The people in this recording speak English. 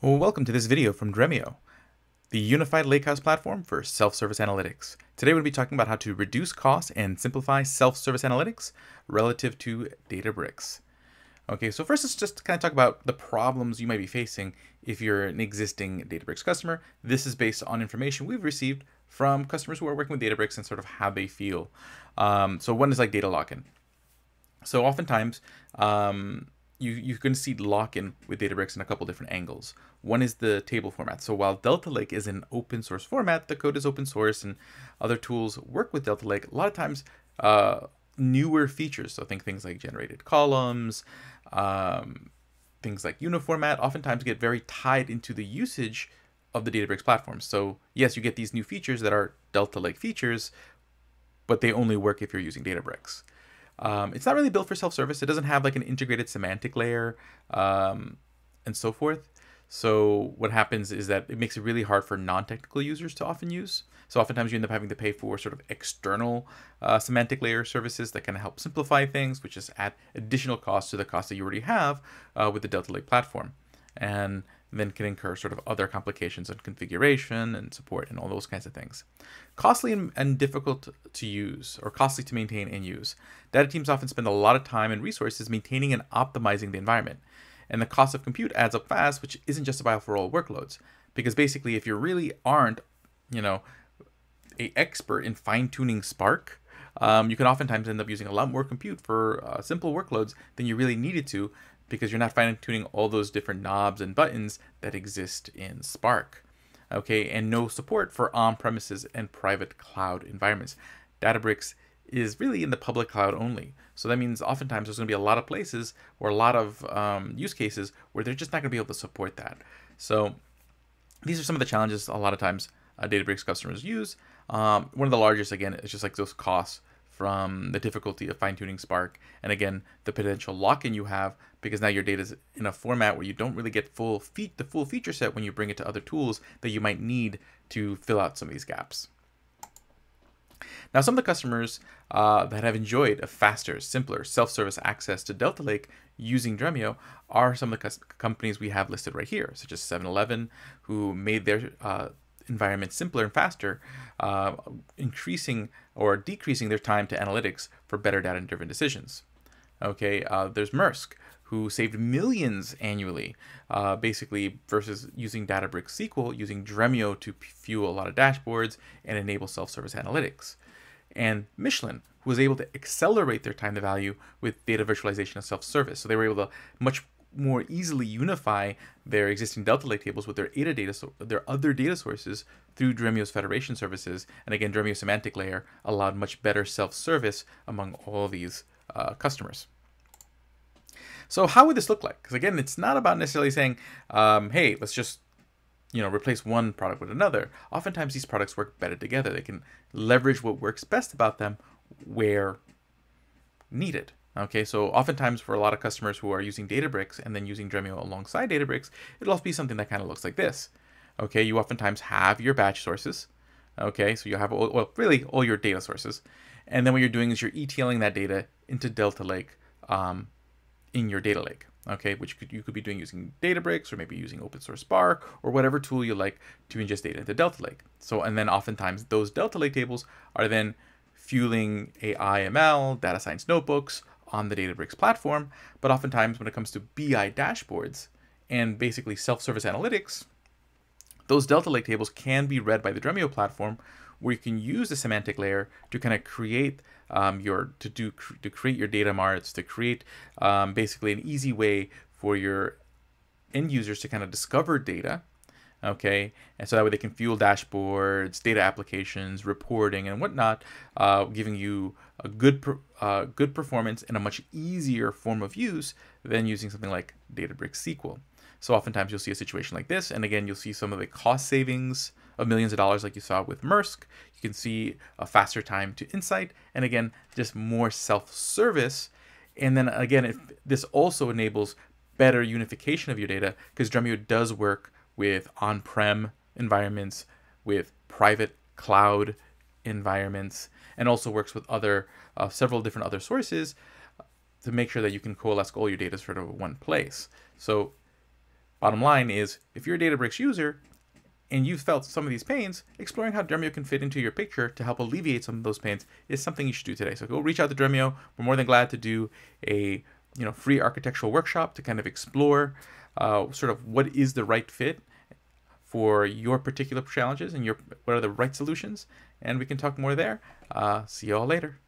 Well, welcome to this video from Dremio, the unified lakehouse platform for self-service analytics. Today we're going to be talking about how to reduce costs and simplify self-service analytics relative to Databricks. Okay, so first let's just kind of talk about the problems you might be facing if you're an existing Databricks customer. This is based on information we've received from customers who are working with Databricks and sort of how they feel. So one is like data lock-in. So oftentimes, you can see lock-in with Databricks in a couple different angles. One is the table format. So while Delta Lake is an open source format, the code is open source and other tools work with Delta Lake. A lot of times, newer features, so think things like generated columns, things like uniformat, oftentimes get very tied into the usage of the Databricks platform. So yes, you get these new features that are Delta Lake features, but they only work if you're using Databricks. It's not really built for self-service. It doesn't have like an integrated semantic layer and so forth. So what happens is that it makes it really hard for non-technical users to often use. So oftentimes you end up having to pay for sort of external semantic layer services that can help simplify things, which is add additional costs to the cost that you already have with the Delta Lake platform. And then can incur sort of other complications of configuration and support and all those kinds of things. Costly and difficult to use, or costly to maintain and use. Data teams often spend a lot of time and resources maintaining and optimizing the environment. And the cost of compute adds up fast, which isn't justifiable for all workloads. Because basically, if you really aren't, an expert in fine-tuning Spark, you can oftentimes end up using a lot more compute for simple workloads than you really needed to, because you're not fine-tuning all those different knobs and buttons that exist in Spark. Okay, and no support for on-premises and private cloud environments. Databricks is really in the public cloud only. So that means oftentimes there's going to be a lot of places or a lot of use cases where they're just not going to be able to support that. So these are some of the challenges a lot of times Databricks customers use. One of the largest, again, is just like those costs from the difficulty of fine-tuning Spark, and again, the potential lock-in you have, because now your data is in a format where you don't really get the full feature set when you bring it to other tools that you might need to fill out some of these gaps. Now, some of the customers that have enjoyed a faster, simpler, self-service access to Delta Lake using Dremio are some of the companies we have listed right here, such as 7-Eleven, who made their environment simpler and faster, increasing or decreasing their time to analytics for better data-driven decisions. Okay, there's Maersk, who saved millions annually, basically versus using Databricks SQL, using Dremio to fuel a lot of dashboards and enable self-service analytics. And Michelin, who was able to accelerate their time to value with data virtualization and self-service. So they were able to much more easily unify their existing Delta Lake tables with their other data sources through Dremio's federation services. And again, Dremio semantic layer allowed much better self-service among all these customers. So how would this look like? Because again, it's not about necessarily saying, hey, let's just replace one product with another. Oftentimes these products work better together. They can leverage what works best about them where needed. Okay, so oftentimes for a lot of customers who are using Databricks and then using Dremio alongside Databricks, it'll also be something that kind of looks like this. Okay, you oftentimes have your batch sources. Okay, so you have, really all your data sources. And then what you're doing is you're ETLing that data into Delta Lake in your data lake. Okay, which you could be doing using Databricks or maybe using open source Spark or whatever tool you like to ingest data into Delta Lake. So, and then oftentimes those Delta Lake tables are then fueling AI ML, data science notebooks on the Databricks platform. But oftentimes when it comes to BI dashboards and basically self-service analytics, those Delta Lake tables can be read by the Dremio platform, where you can use the semantic layer to kind of create to create your data marts, to create basically an easy way for your end users to kind of discover data. Okay, and so that way they can fuel dashboards, data applications, reporting, and whatnot, giving you a good performance and a much easier form of use than using something like Databricks SQL. So oftentimes you'll see a situation like this, and again, you'll see some of the cost savings of millions of dollars like you saw with Maersk. You can see a faster time to insight, and again, just more self-service. And then again, this also enables better unification of your data, because Dremio does work with on-prem environments, with private cloud environments, and also works with several different other sources to make sure that you can coalesce all your data sort of in one place. So Bottom line is, if you're a Databricks user and you've felt some of these pains, exploring how Dremio can fit into your picture to help alleviate some of those pains is something you should do today. So go reach out to Dremio. We're more than glad to do a free architectural workshop to kind of explore sort of what is the right fit for your particular challenges and what are the right solutions. And we can talk more there. See you all later.